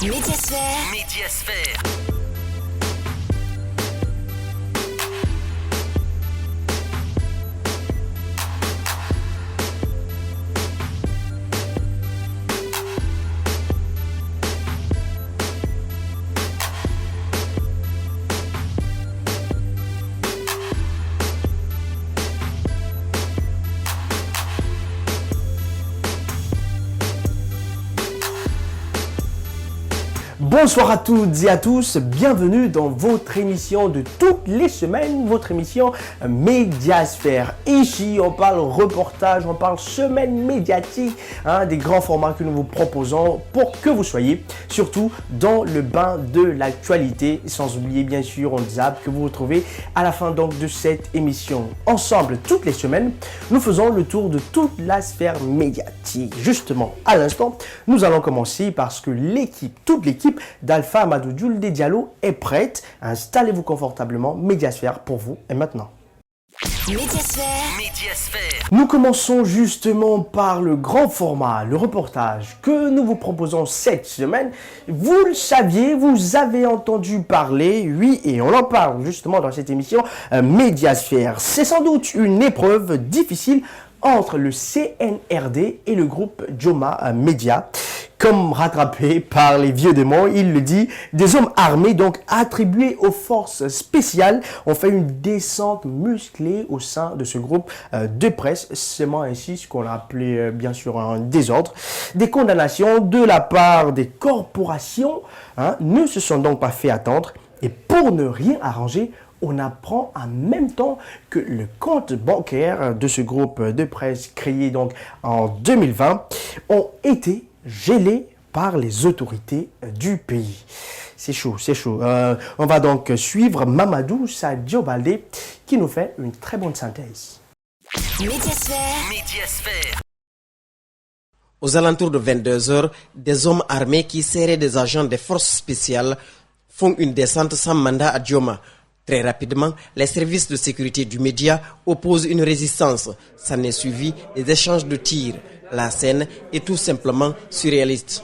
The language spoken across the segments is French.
Médiasphère. Médiasphère. Bonsoir à toutes et à tous, bienvenue dans votre émission de toutes les semaines, votre émission Médiasphère. Ici, on parle reportage, on parle semaine médiatique, des grands formats que nous vous proposons pour que vous soyez surtout dans le bain de l'actualité. Sans oublier bien sûr, on zappe que vous retrouvez à la fin donc de cette émission. Ensemble, toutes les semaines, nous faisons le tour de toute la sphère médiatique. Justement, à l'instant, nous allons commencer parce que toute l'équipe d'Alpha Amadou Diouldé Diallo est prête. Installez-vous confortablement. Médiasphère pour vous et maintenant. Médiasphère. Médiasphère. Nous commençons justement par le grand format, le reportage que nous vous proposons cette semaine. Vous le saviez, vous avez entendu parler, oui, et on en parle justement dans cette émission Médiasphère. C'est sans doute une épreuve difficile entre le CNRD et le groupe Joma Media. Comme rattrapé par les vieux démons, il le dit, des hommes armés donc attribués aux forces spéciales ont fait une descente musclée au sein de ce groupe de presse, seulement ainsi ce qu'on a appelé bien sûr un désordre. Des condamnations de la part des corporations ne se sont donc pas fait attendre et pour ne rien arranger, on apprend en même temps que le compte bancaire de ce groupe de presse créé donc en 2020 ont été gelés par les autorités du pays. C'est chaud, c'est chaud. On va donc suivre Mamadou Sadio Baldé qui nous fait une très bonne synthèse. Médiasphère. Médiasphère. Aux alentours de 22h, des hommes armés qui seraient des agents des forces spéciales font une descente sans mandat à Dioma. Très rapidement, les services de sécurité du média opposent une résistance. Ça n'est suivi des échanges de tirs. La scène est tout simplement surréaliste.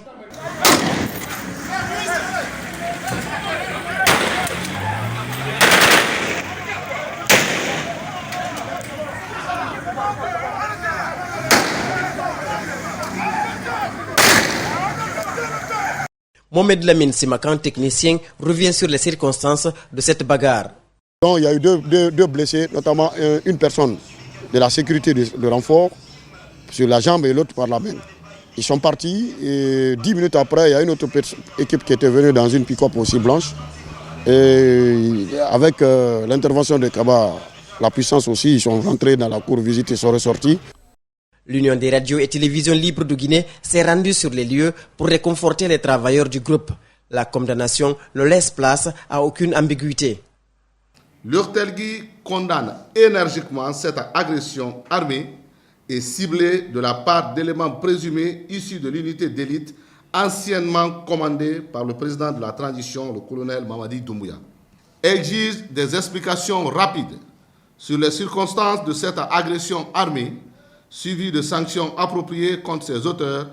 Mohamed Lamine Simakan, technicien, revient sur les circonstances de cette bagarre. Donc, il y a eu deux blessés, notamment une personne de la sécurité de renfort sur la jambe et l'autre par la main. Ils sont partis et 10 minutes après, il y a une autre équipe qui était venue dans une pick-up aussi blanche. Et avec l'intervention de Kaba, la puissance aussi, ils sont rentrés dans la cour visite et sont ressortis. L'Union des radios et télévisions libres de Guinée s'est rendue sur les lieux pour réconforter les travailleurs du groupe. La condamnation ne laisse place à aucune ambiguïté. L'Urtelgui condamne énergiquement cette agression armée et ciblée de la part d'éléments présumés issus de l'unité d'élite anciennement commandée par le président de la transition, le colonel Mamadi Doumbouya. Exige des explications rapides sur les circonstances de cette agression armée, suivi de sanctions appropriées contre ses auteurs.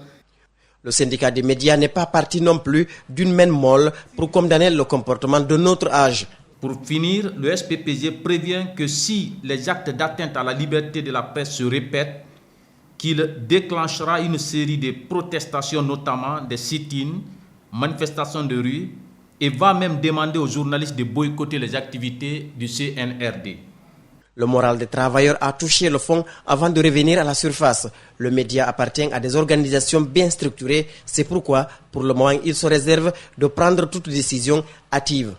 Le syndicat des médias n'est pas parti non plus d'une main molle pour condamner le comportement de notre âge. Pour finir, le SPPG prévient que si les actes d'atteinte à la liberté de la presse se répètent, qu'il déclenchera une série de protestations, notamment des sit-ins, manifestations de rue, et va même demander aux journalistes de boycotter les activités du CNRD. Le moral des travailleurs a touché le fond avant de revenir à la surface. Le média appartient à des organisations bien structurées. C'est pourquoi, pour le moment, il se réserve de prendre toute décision hâtive.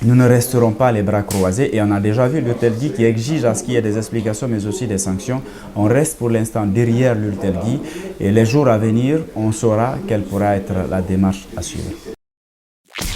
Nous ne resterons pas les bras croisés et on a déjà vu l'Urtelgui qui exige à ce qu'il y ait des explications mais aussi des sanctions. On reste pour l'instant derrière l'Urtelgui et les jours à venir, on saura quelle pourra être la démarche à suivre.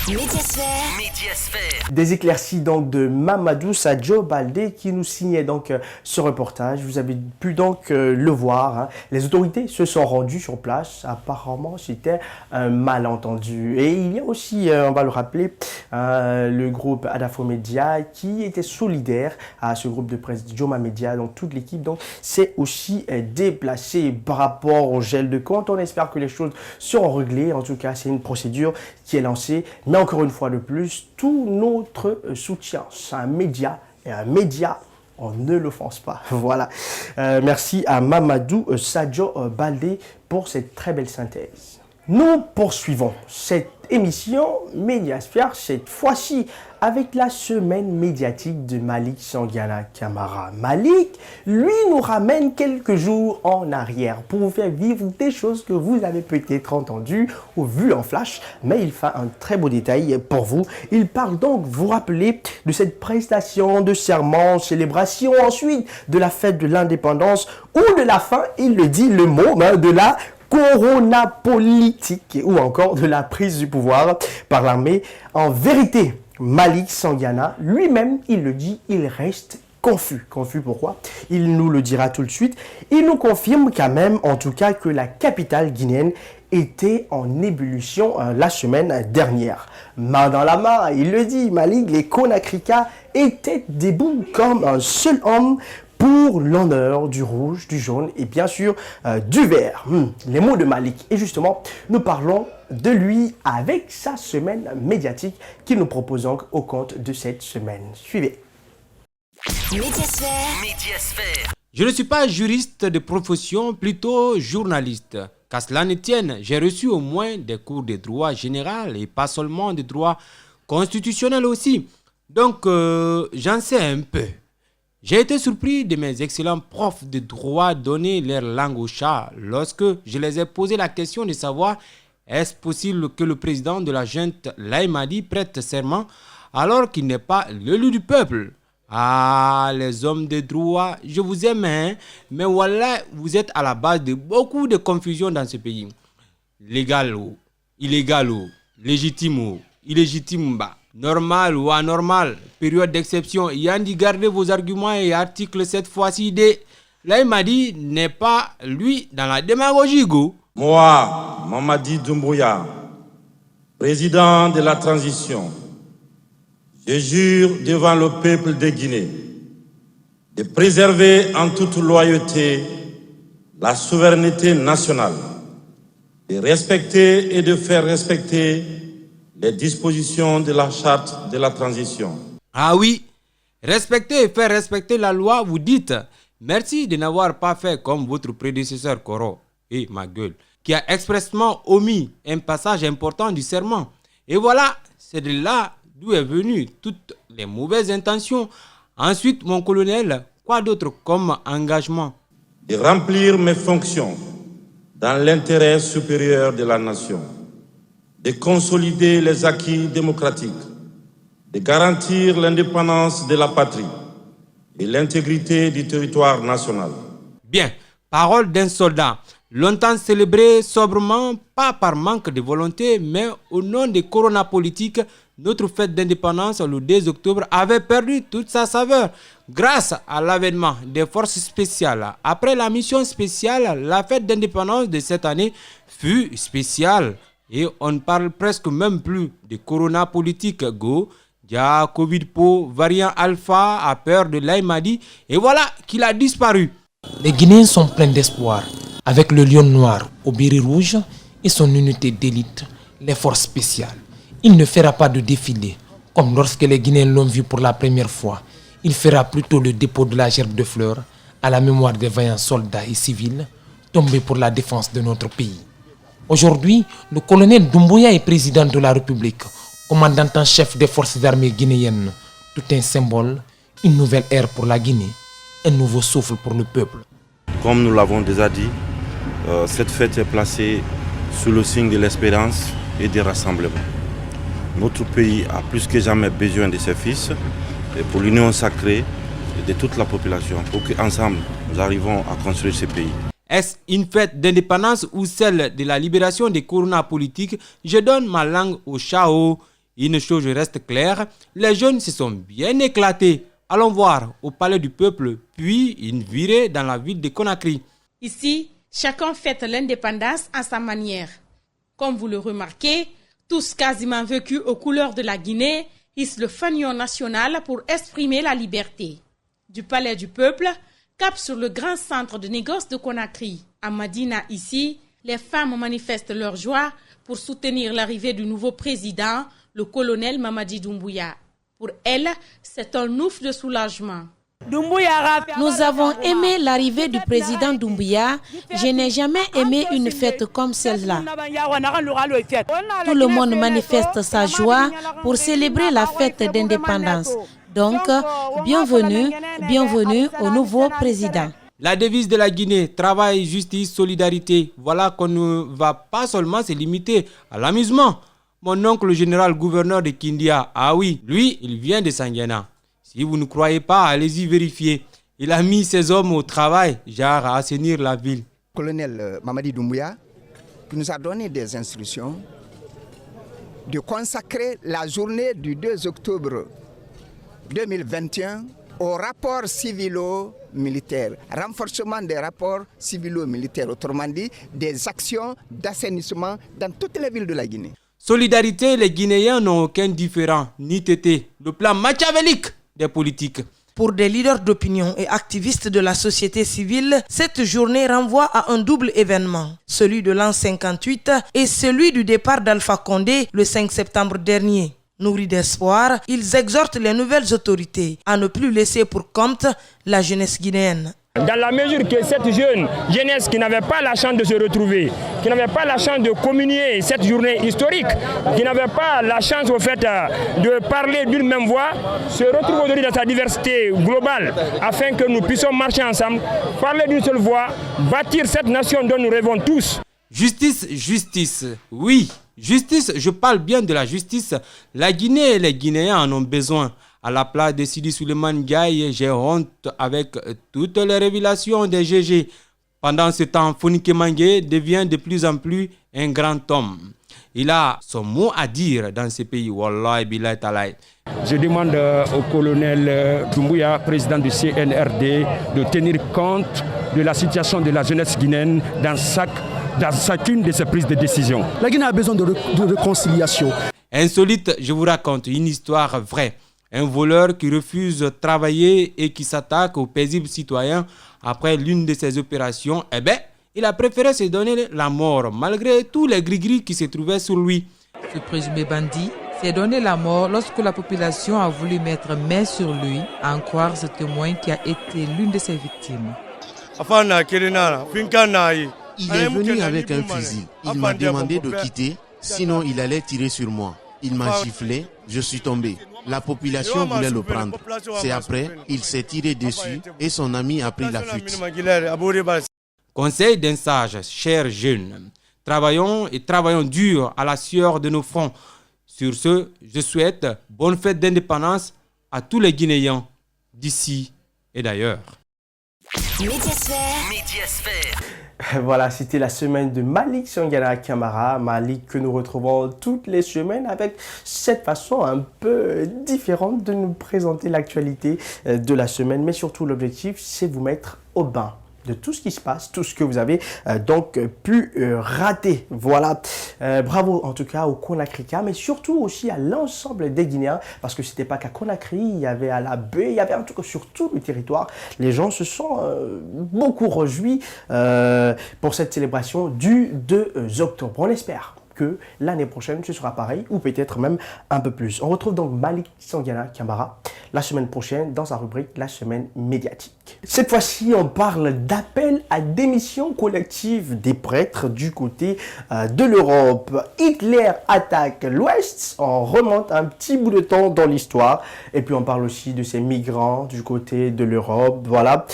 Médiasphère. Médiasphère. Des éclaircies donc de Mamadou Sadio Baldé qui nous signait donc ce reportage. Vous avez pu donc le voir. Hein. Les autorités se sont rendues sur place. Apparemment, c'était un malentendu. Et il y a aussi, on va le rappeler, le groupe Adafo Media qui était solidaire à ce groupe de presse Joma Media. Donc toute l'équipe donc s'est aussi déplacée par rapport au gel de compte. On espère que les choses seront réglées. En tout cas, c'est une procédure qui est lancée. Mais encore une fois de plus, tout notre soutien, c'est un média. Et un média, on ne l'offense pas. Voilà. Merci à Mamadou Sadio Baldé pour cette très belle synthèse. Nous poursuivons cette émission Médiasphère, cette fois-ci avec la semaine médiatique de Malik Sangiana Camara. Malik, lui, nous ramène quelques jours en arrière pour vous faire vivre des choses que vous avez peut-être entendues ou vues en flash, mais il fait un très beau détail pour vous. Il parle donc, vous rappeler, de cette prestation de serment, célébration, ensuite de la fête de l'indépendance ou de la fin, il le dit, le mot, de la corona politique ou encore de la prise du pouvoir par l'armée. En vérité, Malik Sangiana, lui-même, il le dit, il reste confus. Confus pourquoi? Il nous le dira tout de suite. Il nous confirme quand même, en tout cas, que la capitale guinéenne était en ébullition la semaine dernière. Main dans la main, il le dit, Malik, les Konakrika étaient debout comme un seul homme pour l'honneur du rouge, du jaune et bien sûr du vert. Les mots de Malik. Et justement, nous parlons de lui avec sa semaine médiatique qu'il nous propose donc au compte de cette semaine. Suivez. Médiasphère. Médiasphère. Je ne suis pas juriste de profession, plutôt journaliste. Qu'à cela ne tienne, j'ai reçu au moins des cours de droit général et pas seulement de droit constitutionnel aussi. Donc, j'en sais un peu. J'ai été surpris de mes excellents profs de droit donner leur langue au chat lorsque je les ai posé la question de savoir est-ce possible que le président de la junte Laye Madi prête serment alors qu'il n'est pas l'élu du peuple. Ah, les hommes de droit, je vous aime, hein, mais voilà, vous êtes à la base de beaucoup de confusion dans ce pays. Légal ou illégal ou légitime ou illégitime, normal ou anormal, période d'exception, Yandi, gardez vos arguments et article cette fois-ci de Laye Madi n'est pas, lui, dans la démagogie, go. Moi, Mamadi Doumbouya, président de la transition, je jure devant le peuple de Guinée de préserver en toute loyauté la souveraineté nationale, de respecter et de faire respecter les dispositions de la charte de la transition. Ah oui, respecter et faire respecter la loi, vous dites. Merci de n'avoir pas fait comme votre prédécesseur Koro, et ma gueule, qui a expressément omis un passage important du serment. Et voilà, c'est de là d'où est venue toutes les mauvaises intentions. Ensuite, mon colonel, quoi d'autre comme engagement? De remplir mes fonctions dans l'intérêt supérieur de la nation, de consolider les acquis démocratiques, de garantir l'indépendance de la patrie et l'intégrité du territoire national. Bien, parole d'un soldat, longtemps célébré sobrement, pas par manque de volonté, mais au nom des corona politiques, notre fête d'indépendance le 2 octobre avait perdu toute sa saveur grâce à l'avènement des forces spéciales. Après la mission spéciale, la fête d'indépendance de cette année fut spéciale. Et on ne parle presque même plus de corona politique. Go, dia, Covid-po, variant alpha, a peur de Laye Madi. Et voilà qu'il a disparu. Les Guinéens sont pleins d'espoir. Avec le lion noir au béret rouge et son unité d'élite, les forces spéciales. Il ne fera pas de défilé, comme lorsque les Guinéens l'ont vu pour la première fois. Il fera plutôt le dépôt de la gerbe de fleurs à la mémoire des vaillants soldats et civils tombés pour la défense de notre pays. Aujourd'hui, le colonel Doumbouya est président de la République, commandant en chef des forces armées guinéennes. Tout un symbole, une nouvelle ère pour la Guinée, un nouveau souffle pour le peuple. Comme nous l'avons déjà dit, cette fête est placée sous le signe de l'espérance et des rassemblements. Notre pays a plus que jamais besoin de ses fils et pour l'union sacrée de toute la population, pour qu'ensemble nous arrivons à construire ce pays. Est-ce une fête d'indépendance ou celle de la libération des corona politiques? Je donne ma langue au chat. Une chose reste claire, les jeunes se sont bien éclatés. Allons voir au palais du peuple, puis une virée dans la ville de Conakry. Ici, chacun fête l'indépendance à sa manière. Comme vous le remarquez, tous quasiment vêtus aux couleurs de la Guinée, hissent le fanion national pour exprimer la liberté. Du palais du peuple, cap sur le grand centre de négoce de Conakry. À Madina, ici, les femmes manifestent leur joie pour soutenir l'arrivée du nouveau président, le colonel Mamadi Doumbouya. Pour elles, c'est un ouf de soulagement. Nous avons aimé l'arrivée du président Doumbouya. Je n'ai jamais aimé une fête comme celle-là. Tout le monde manifeste sa joie pour célébrer la fête d'indépendance. Donc, bienvenue au nouveau président. La devise de la Guinée, travail, justice, solidarité. Voilà qu'on ne va pas seulement se limiter à l'amusement. Mon oncle le général gouverneur de Kindia, ah oui, lui, il vient de Sanguena. Si vous ne croyez pas, allez-y vérifier. Il a mis ses hommes au travail, genre à assainir la ville. Le colonel Mamadi Doumbouya qui nous a donné des instructions de consacrer la journée du 2 octobre 2021 au rapport civilo-militaire, renforcement des rapports civilo-militaires, autrement dit des actions d'assainissement dans toutes les villes de la Guinée. Solidarité, les Guinéens n'ont aucun différent, ni tété. Le plan machiavélique des politiques. Pour des leaders d'opinion et activistes de la société civile, cette journée renvoie à un double événement, celui de l'an 58 et celui du départ d'Alpha Condé le 5 septembre dernier. Nourris d'espoir, ils exhortent les nouvelles autorités à ne plus laisser pour compte la jeunesse guinéenne. Dans la mesure que cette jeune jeunesse qui n'avait pas la chance de se retrouver, qui n'avait pas la chance de communier cette journée historique, qui n'avait pas la chance au fait de parler d'une même voix, se retrouve aujourd'hui dans sa diversité globale afin que nous puissions marcher ensemble, parler d'une seule voix, bâtir cette nation dont nous rêvons tous. Justice, justice, oui, justice, je parle bien de la justice. La Guinée et les Guinéens en ont besoin. À la place de Sidi Suleiman Ndiaye, j'ai honte avec toutes les révélations des GG. Pendant ce temps, Fonike Mangué devient de plus en plus un grand homme. Il a son mot à dire dans ce pays. Wallahi billahi talaï. Je demande au colonel Doumbouya, président du CNRD, de tenir compte de la situation de la jeunesse guinéenne dans chacune de ses prises de décision. La Guinée a besoin de réconciliation. Insolite, je vous raconte une histoire vraie. Un voleur qui refuse de travailler et qui s'attaque aux paisibles citoyens après l'une de ses opérations, il a préféré se donner la mort malgré tous les gris-gris qui se trouvaient sur lui. Ce présumé bandit s'est donné la mort lorsque la population a voulu mettre main sur lui, à en croire ce témoin qui a été l'une de ses victimes. Il est venu avec un fusil. Il m'a demandé de quitter, sinon il allait tirer sur moi. Il m'a giflé, je suis tombé. La population voulait le prendre. C'est après, il s'est tiré dessus et son ami a pris la fuite. Conseil d'un sage, chers jeunes, travaillons et travaillons dur à la sueur de nos fronts. Sur ce, je souhaite bonne fête d'indépendance à tous les Guinéens d'ici et d'ailleurs. Médiasphère. Voilà, c'était la semaine de Malik Sanguena Camara. Malik que nous retrouvons toutes les semaines avec cette façon un peu différente de nous présenter l'actualité de la semaine. Mais surtout, l'objectif, c'est vous mettre au bain de tout ce qui se passe, tout ce que vous avez donc pu rater. Voilà, bravo en tout cas au Conakryka, mais surtout aussi à l'ensemble des Guinéens, parce que c'était pas qu'à Conakry, il y avait à la baie, il y avait en tout cas sur tout le territoire. Les gens se sont beaucoup réjouis pour cette célébration du 2 octobre. On espère que l'année prochaine, ce sera pareil, ou peut-être même un peu plus. On retrouve donc Malik Sanguena Camara la semaine prochaine dans sa rubrique La Semaine Médiatique. Cette fois-ci, on parle d'appel à démission collective des prêtres du côté de l'Europe. Hitler attaque l'Ouest, on remonte un petit bout de temps dans l'histoire, et puis on parle aussi de ces migrants du côté de l'Europe. Voilà,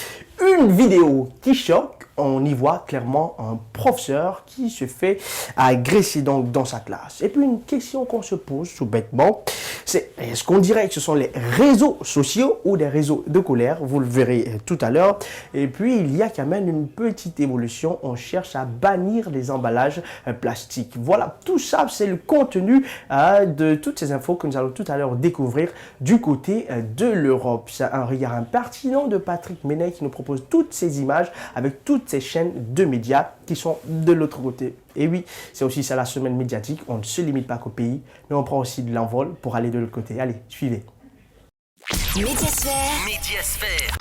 une vidéo qui choque. On y voit clairement un professeur qui se fait agresser donc dans sa classe. Et puis une question qu'on se pose tout bêtement, C'est ce qu'on dirait que ce sont les réseaux sociaux ou des réseaux de colère, vous le verrez tout à l'heure. Et puis, il y a quand même une petite évolution. On cherche à bannir les emballages plastiques. Voilà, tout ça, c'est le contenu de toutes ces infos que nous allons tout à l'heure découvrir du côté de l'Europe. C'est un regard impertinent de Patrick Menet qui nous propose toutes ces images avec toutes ces chaînes de médias qui sont de l'autre côté. Et oui, c'est aussi ça la semaine médiatique. On ne se limite pas qu'au pays, mais on prend aussi de l'envol pour aller de l'autre côté. Allez, suivez. Médiasphère. Médiasphère.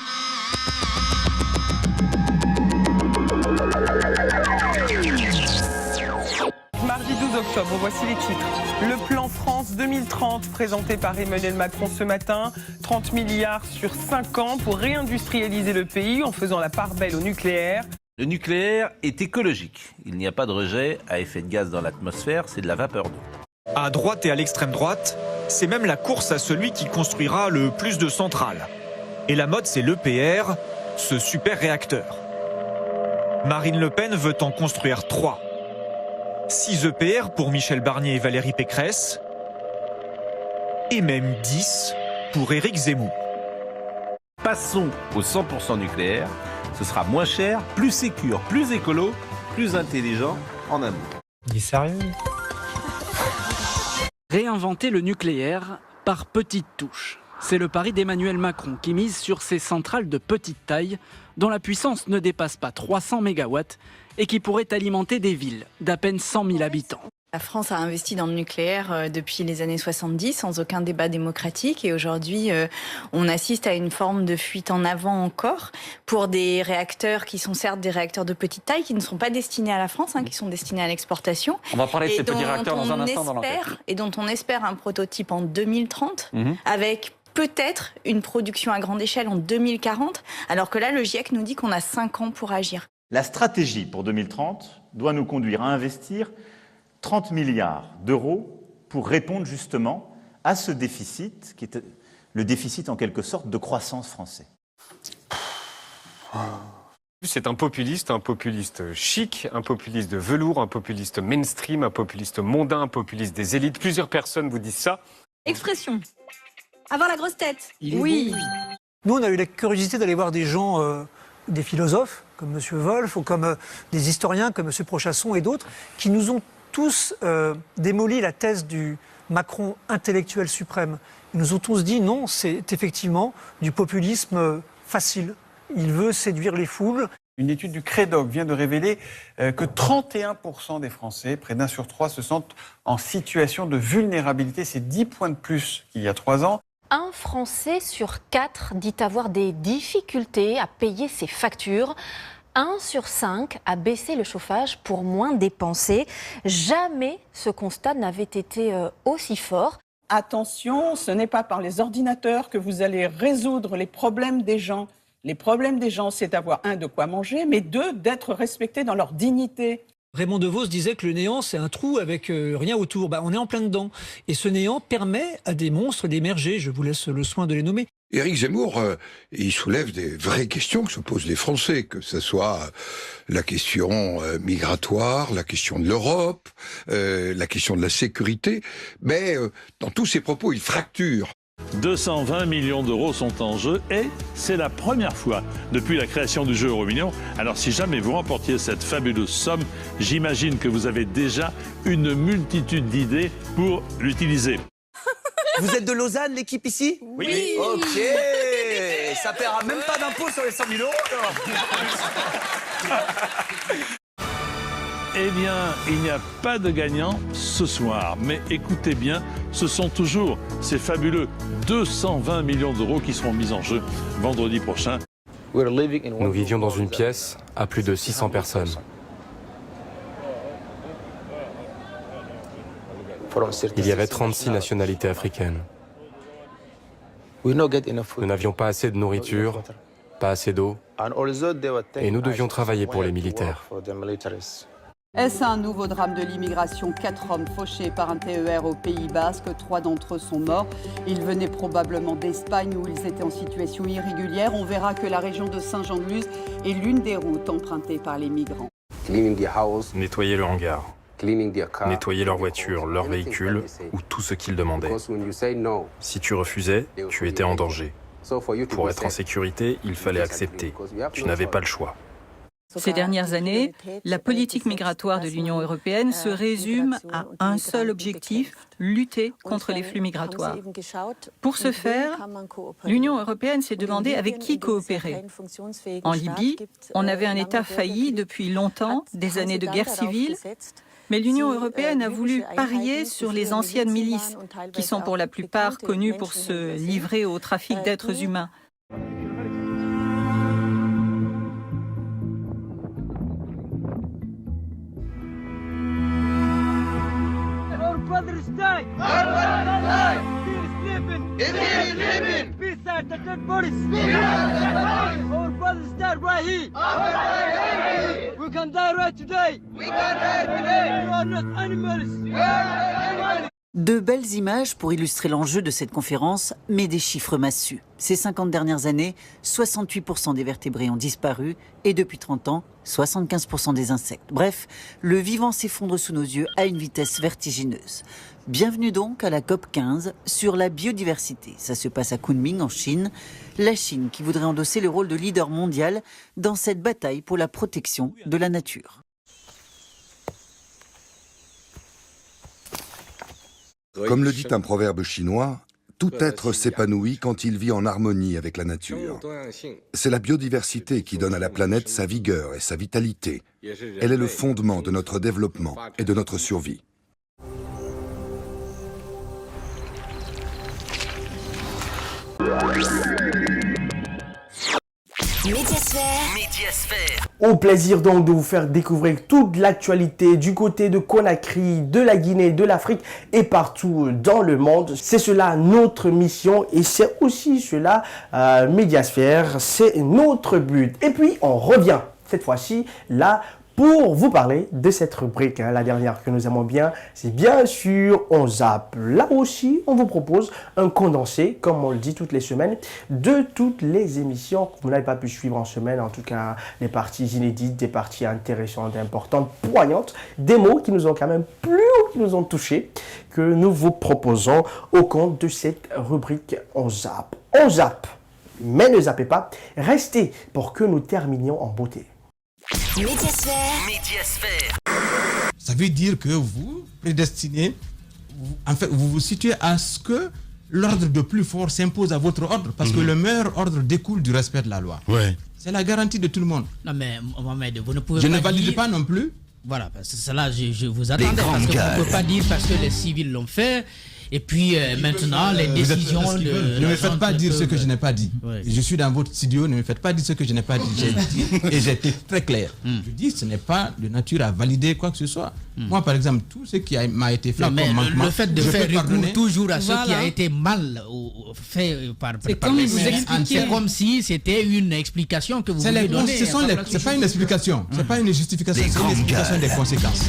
Mardi 12 octobre, voici les titres. Le plan France 2030 présenté par Emmanuel Macron ce matin. 30 milliards sur 5 ans pour réindustrialiser le pays en faisant la part belle au nucléaire. Le nucléaire est écologique. Il n'y a pas de rejet à effet de gaz dans l'atmosphère, c'est de la vapeur d'eau. À droite et à l'extrême droite, c'est même la course à celui qui construira le plus de centrales. Et la mode, c'est l'EPR, ce super réacteur. Marine Le Pen veut en construire 3. 6 EPR pour Michel Barnier et Valérie Pécresse. Et même 10 pour Éric Zemmour. Passons au 100% nucléaire. Ce sera moins cher, plus sécure, plus écolo, plus intelligent en un mot. Il est sérieux ? Réinventer le nucléaire par petites touches. C'est le pari d'Emmanuel Macron qui mise sur ces centrales de petite taille dont la puissance ne dépasse pas 300 MW et qui pourraient alimenter des villes d'à peine 100 000 habitants. La France a investi dans le nucléaire depuis les années 70 sans aucun débat démocratique et aujourd'hui on assiste à une forme de fuite en avant encore pour des réacteurs qui sont certes des réacteurs de petite taille qui ne sont pas destinés à la France, qui sont destinés à l'exportation. On va parler de ces petits réacteurs dans un instant dans l'enquête. Et dont on espère un prototype en 2030 avec peut-être une production à grande échelle en 2040 alors que là le GIEC nous dit qu'on a 5 ans pour agir. La stratégie pour 2030 doit nous conduire à investir 30 milliards d'euros pour répondre justement à ce déficit, qui est le déficit en quelque sorte de croissance français. C'est un populiste chic, un populiste de velours, un populiste mainstream, un populiste mondain, un populiste des élites. Plusieurs personnes vous disent ça. Expression. Avoir la grosse tête. Oui. Nous, on a eu la curiosité d'aller voir des gens, des philosophes, comme M. Wolff, ou comme des historiens, comme M. Prochasson et d'autres, qui nous ont tous démoli la thèse du Macron intellectuel suprême. Ils nous ont tous dit non, c'est effectivement du populisme facile. Il veut séduire les foules. Une étude du Crédoc vient de révéler que 31% des Français, près d'un sur 3, se sentent en situation de vulnérabilité. C'est 10 points de plus qu'il y a 3 ans. Un Français sur 4 dit avoir des difficultés à payer ses factures. 1 sur 5 a baissé le chauffage pour moins dépenser. Jamais ce constat n'avait été aussi fort. Attention, ce n'est pas par les ordinateurs que vous allez résoudre les problèmes des gens. Les problèmes des gens, c'est d'avoir 1, de quoi manger, mais 2, d'être respectés dans leur dignité. Raymond DeVos disait que le néant, c'est un trou avec rien autour. On est en plein dedans. Et ce néant permet à des monstres d'émerger. Je vous laisse le soin de les nommer. Éric Zemmour, il soulève des vraies questions que se posent les Français, que ce soit la question migratoire, la question de l'Europe, la question de la sécurité. Mais dans tous ses propos, il fracture. 220 millions d'euros sont en jeu et c'est la première fois depuis la création du jeu Euromillions. Alors si jamais vous remportiez cette fabuleuse somme, j'imagine que vous avez déjà une multitude d'idées pour l'utiliser. Vous êtes de Lausanne, l'équipe ici ? Oui. Ok. Ça paiera même pas d'impôt sur les 100 000 euros alors. Eh bien, il n'y a pas de gagnant ce soir. Mais écoutez bien, ce sont toujours ces fabuleux 220 millions d'euros qui seront mis en jeu vendredi prochain. Nous vivions dans une pièce à plus de 600 personnes. Il y avait 36 nationalités africaines. Nous n'avions pas assez de nourriture, pas assez d'eau, et nous devions travailler pour les militaires. Est-ce un nouveau drame de l'immigration? 4 hommes fauchés par un TER au Pays Basque, 3 d'entre eux sont morts. Ils venaient probablement d'Espagne où ils étaient en situation irrégulière. On verra que la région de Saint-Jean-de-Luz est l'une des routes empruntées par les migrants. Nettoyer le hangar. nettoyer leur voiture, leur véhicule ou tout ce qu'ils demandaient. Si tu refusais, tu étais en danger. Pour être en sécurité, il fallait accepter. Tu n'avais pas le choix. Ces dernières années, la politique migratoire de l'Union européenne se résume à un seul objectif, lutter contre les flux migratoires. Pour ce faire, l'Union européenne s'est demandé avec qui coopérer. En Libye, on avait un État failli depuis longtemps, des années de guerre civile, mais l'Union européenne a voulu parier sur les anciennes milices, qui sont pour la plupart connues pour se livrer au trafic d'êtres humains. De belles images pour illustrer l'enjeu de cette conférence, mais des chiffres massus. Ces 50 dernières années, 68% des vertébrés ont disparu et depuis 30 ans, 75% des insectes. Bref, le vivant s'effondre sous nos yeux à une vitesse vertigineuse. Bienvenue donc à la COP15 sur la biodiversité. Ça se passe à Kunming en Chine. La Chine qui voudrait endosser le rôle de leader mondial dans cette bataille pour la protection de la nature. Comme le dit un proverbe chinois, tout être s'épanouit quand il vit en harmonie avec la nature. C'est la biodiversité qui donne à la planète sa vigueur et sa vitalité. Elle est le fondement de notre développement et de notre survie. Médiasphère. Au plaisir donc de vous faire découvrir toute l'actualité du côté de Conakry, de la Guinée, de l'Afrique et partout dans le monde. C'est cela notre mission et c'est aussi cela Médiasphère, c'est notre but. Et puis on revient cette fois-ci là pour vous parler de cette rubrique, la dernière que nous aimons bien, c'est bien sûr On Zappe. Là aussi, on vous propose un condensé, comme on le dit toutes les semaines, de toutes les émissions que vous n'avez pas pu suivre en semaine, en tout cas des parties inédites, des parties intéressantes, importantes, poignantes, des mots qui nous ont quand même plu ou qui nous ont touchés, que nous vous proposons au compte de cette rubrique On Zappe. On zappe, mais ne zappez pas, restez pour que nous terminions en beauté. Médiasphère. Ça veut dire que vous prédestinez, en fait, vous vous situez à ce que l'ordre de plus fort s'impose à votre ordre, parce que le meilleur ordre découle du respect de la loi. Ouais. C'est la garantie de tout le monde. Non mais Mohamed, vous ne pouvez je pas ne valide dire... pas non plus. Voilà, parce que cela, je vous attendais, parce que vous ne pouvez pas dire parce que les civils l'ont fait. Et puis maintenant, les décisions... Ne me faites pas dire ce que je n'ai pas dit. Ouais. Je suis dans votre studio, ne me faites pas dire ce que je n'ai pas dit. J'ai dit et j'ai été très clair. Je dis ce n'est pas de nature à valider quoi que ce soit. Moi, par exemple, tout ce qui m'a été fait comme manquement... Le fait de faire recours toujours à ce qui a été mal fait par les civils, c'est comme si c'était une explication que vous voulez donner. Ce n'est pas une explication, ce n'est pas une justification, c'est une explication des conséquences.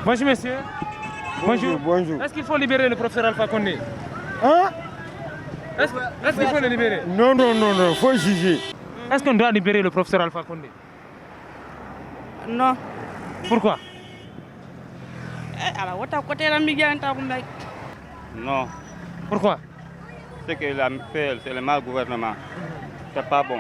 Bonjour monsieur. Bonjour. Bonjour. Est-ce qu'il faut libérer le professeur Alpha Condé? Hein? Est-ce qu'il faut le libérer? Non, faut juger. Est-ce qu'on doit libérer le professeur Alpha Condé? Non. Pourquoi? Non. Pourquoi? Ce qu'il a fait, c'est le mal gouvernement. C'est pas bon.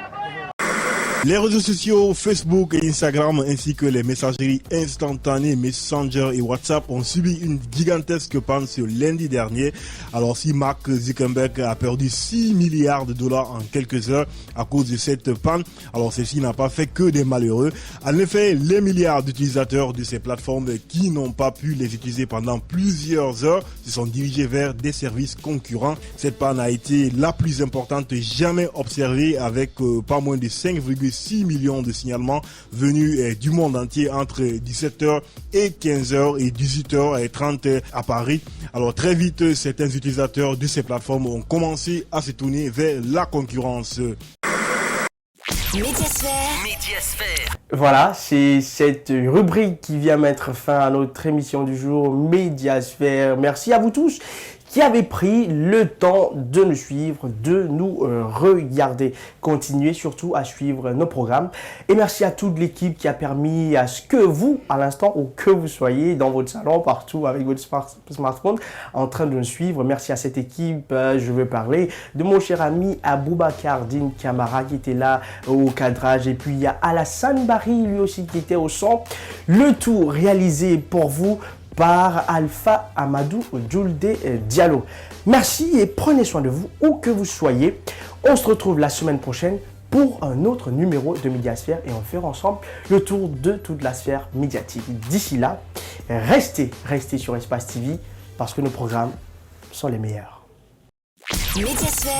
Les réseaux sociaux Facebook et Instagram ainsi que les messageries instantanées Messenger et WhatsApp ont subi une gigantesque panne ce lundi dernier. Alors si Mark Zuckerberg a perdu 6 milliards de dollars en quelques heures à cause de cette panne, alors ceci n'a pas fait que des malheureux. En effet, les milliards d'utilisateurs de ces plateformes qui n'ont pas pu les utiliser pendant plusieurs heures se sont dirigés vers des services concurrents. Cette panne a été la plus importante jamais observée avec pas moins de 5,6 millions de signalements venus du monde entier entre 17h et 15h et 18h30 à Paris. Alors très vite, certains utilisateurs de ces plateformes ont commencé à se tourner vers la concurrence. Médiasphère. Voilà, c'est cette rubrique qui vient mettre fin à notre émission du jour Médiasphère. Merci à vous tous qui avez pris le temps de nous suivre, de nous regarder. Continuez surtout à suivre nos programmes. Et merci à toute l'équipe qui a permis à ce que vous, à l'instant où que vous soyez, dans votre salon, partout avec votre smartphone, en train de nous suivre. Merci à cette équipe. Je veux parler de mon cher ami Aboubacar Din Camara qui était là au cadrage. Et puis il y a Alassane Barry, lui aussi, qui était au son. Le tout réalisé pour vous par Alpha Amadou Julde Diallo. Merci et prenez soin de vous où que vous soyez. On se retrouve la semaine prochaine pour un autre numéro de Médiasphère et on fera ensemble le tour de toute la sphère médiatique. D'ici là, restez sur Espace TV parce que nos programmes sont les meilleurs. Médiasphère.